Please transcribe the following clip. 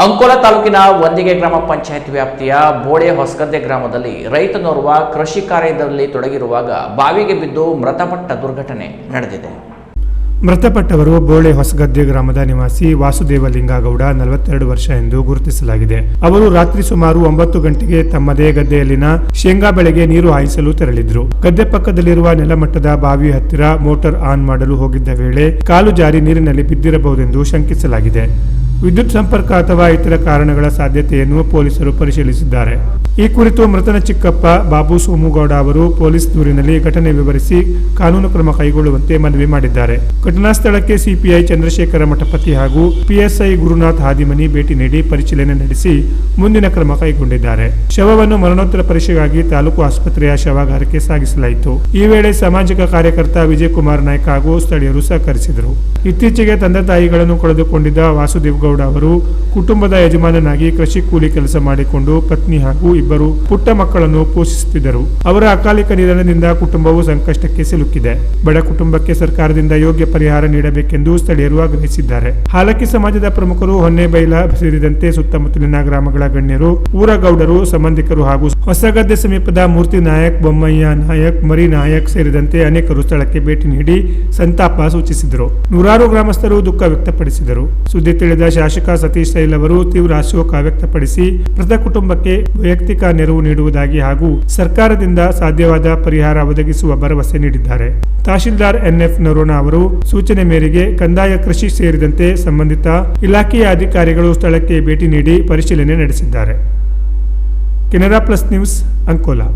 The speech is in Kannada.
ಅಂಕೋಲಾ ತಾಲೂಕಿನ ವಂದಿಗೆ ಗ್ರಾಮ ಪಂಚಾಯತ್ ವ್ಯಾಪ್ತಿಯ ಬೋಳೆ ಹೊಸಗದ್ದೆ ಗ್ರಾಮದಲ್ಲಿ ರೈತನೋರ್ವ ಕೃಷಿ ಕಾರ್ಯದಲ್ಲಿ ತೊಡಗಿರುವಾಗ ಬಾವಿಗೆ ಬಿದ್ದು ಮೃತಪಟ್ಟ ದುರ್ಘಟನೆ ನಡೆದಿದೆ. ಮೃತಪಟ್ಟವರು ಬೋಳೆ ಹೊಸಗದ್ದೆ ಗ್ರಾಮದ ನಿವಾಸಿ ವಾಸುದೇವ ಲಿಂಗಗೌಡ 42 ವರ್ಷ ಎಂದು ಗುರುತಿಸಲಾಗಿದೆ. ಅವರು ರಾತ್ರಿ ಸುಮಾರು 9 ಗಂಟೆಗೆ ತಮ್ಮದೇ ಗದ್ದೆಯಲ್ಲಿನ ಶೇಂಗಾ ಬೆಳೆಗೆ ನೀರು ಹಾಯಿಸಲು ತೆರಳಿದ್ರು. ಗದ್ದೆ ಪಕ್ಕದಲ್ಲಿರುವ ನೆಲಮಟ್ಟದ ಬಾವಿ ಹತ್ತಿರ ಮೋಟಾರ್ ಆನ್ ಮಾಡಲು ಹೋಗಿದ್ದ ವೇಳೆ ಕಾಲು ಜಾರಿ ನೀರಿನಲ್ಲಿ ಬಿದ್ದಿರಬಹುದೆಂದು ಶಂಕಿಸಲಾಗಿದೆ. ವಿದ್ಯುತ್ ಸಂಪರ್ಕ ಅಥವಾ ಇತರ ಕಾರಣಗಳ ಸಾಧ್ಯತೆಯನ್ನು ಪೊಲೀಸರು ಪರಿಶೀಲಿಸಿದ್ದಾರೆ. ಈ ಕುರಿತು ಮೃತನ ಚಿಕ್ಕಪ್ಪ ಬಾಬು ಸೋಮುಗೌಡ ಅವರು ಪೊಲೀಸ್ ದೂರಿನಲ್ಲಿ ಘಟನೆ ವಿವರಿಸಿ ಕಾನೂನು ಕ್ರಮ ಕೈಗೊಳ್ಳುವಂತೆ ಮನವಿ ಮಾಡಿದ್ದಾರೆ. ಘಟನಾ ಸ್ಥಳಕ್ಕೆ ಸಿಪಿಐ ಚಂದ್ರಶೇಖರ ಮಠಪತಿ ಹಾಗೂ ಪಿಎಸ್ಐ ಗುರುನಾಥ್ ಹಾದಿಮನಿ ಭೇಟಿ ನೀಡಿ ಪರಿಶೀಲನೆ ನಡೆಸಿ ಮುಂದಿನ ಕ್ರಮ ಕೈಗೊಂಡಿದ್ದಾರೆ. ಶವವನ್ನು ಮರಣೋತ್ತರ ಪರೀಕ್ಷೆಗಾಗಿ ತಾಲೂಕು ಆಸ್ಪತ್ರೆಯ ಶವಾಗಾರಕ್ಕೆ ಸಾಗಿಸಲಾಯಿತು. ಈ ವೇಳೆ ಸಾಮಾಜಿಕ ಕಾರ್ಯಕರ್ತ ವಿಜಯಕುಮಾರ್ ನಾಯ್ಕ ಹಾಗೂ ಸ್ಥಳೀಯರು ಸಹಕರಿಸಿದರು. ಇತ್ತೀಚೆಗೆ ತಂದೆ ತಾಯಿಗಳನ್ನು ಕಳೆದುಕೊಂಡಿದ್ದ ವಾಸುದೇವ್ ಗೌಡ ಅವರು ಕುಟುಂಬದ ಯಜಮಾನನಾಗಿ ಕೃಷಿ ಕೂಲಿ ಕೆಲಸ ಮಾಡಿಕೊಂಡು ಪತ್ನಿ ಹಾಗೂ ಇಬ್ಬರು ಪುಟ್ಟ ಮಕ್ಕಳನ್ನು ಪೋಷಿಸುತ್ತಿದ್ದರು. ಅವರ ಅಕಾಲಿಕ ನಿಧನದಿಂದ ಕುಟುಂಬವು ಸಂಕಷ್ಟಕ್ಕೆ ಸಿಲುಕಿದೆ. ಬಡ ಕುಟುಂಬಕ್ಕೆ ಸರ್ಕಾರದಿಂದ ಯೋಗ್ಯ ಪರಿಹಾರ ನೀಡಬೇಕೆಂದು ಸ್ಥಳೀಯರು ಆಗ್ರಹಿಸಿದ್ದಾರೆ. ಹಾಲಕ್ಕಿ ಸಮಾಜದ ಪ್ರಮುಖರು, ಹೊನ್ನೆಬೈಲ ಸೇರಿದಂತೆ ಸುತ್ತಮುತ್ತಲಿನ ಗ್ರಾಮಗಳ ಗಣ್ಯರು, ಊರ ಗೌಡರು, ಸಂಬಂಧಿಕರು ಹಾಗೂ ಹೊಸಗದ್ದೆ ಸಮೀಪದ ಮೂರ್ತಿ ನಾಯಕ್, ಬೊಮ್ಮಯ್ಯ ನಾಯಕ್, ಮರಿ ನಾಯಕ್ ಸೇರಿದಂತೆ ಅನೇಕರು ಸ್ಥಳಕ್ಕೆ ಭೇಟಿ ನೀಡಿ ಸಂತಾಪ ಸೂಚಿಸಿದರು. ನೂರಾರು ಗ್ರಾಮಸ್ಥರು ದುಃಖ ವ್ಯಕ್ತಪಡಿಸಿದರು. ಸುದ್ದಿ ತಿಳಿದ ಶಾಸಕ ಸತೀಶ್ ಸೈಲ್ ಅವರು ತೀವ್ರ ಶೋಕ ವ್ಯಕ್ತಪಡಿಸಿ ಮೃತ ಕುಟುಂಬಕ್ಕೆ ವೈಯಕ್ತಿಕ ನೆರವು ನೀಡುವುದಾಗಿ ಹಾಗೂ ಸರ್ಕಾರದಿಂದ ಸಾಧ್ಯವಾದ ಪರಿಹಾರ ಒದಗಿಸುವ ಭರವಸೆ ನೀಡಿದ್ದಾರೆ. ತಹಶೀಲ್ದಾರ್ NF ನರೋನಾ ಅವರು ಸೂಚನೆ ಮೇರೆಗೆ ಕಂದಾಯ, ಕೃಷಿ ಸೇರಿದಂತೆ ಸಂಬಂಧಿತ ಇಲಾಖೆಯ ಅಧಿಕಾರಿಗಳು ಸ್ಥಳಕ್ಕೆ ಭೇಟಿ ನೀಡಿ ಪರಿಶೀಲನೆ ನಡೆಸಿದ್ದಾರೆ. Canara plus news, Ankola.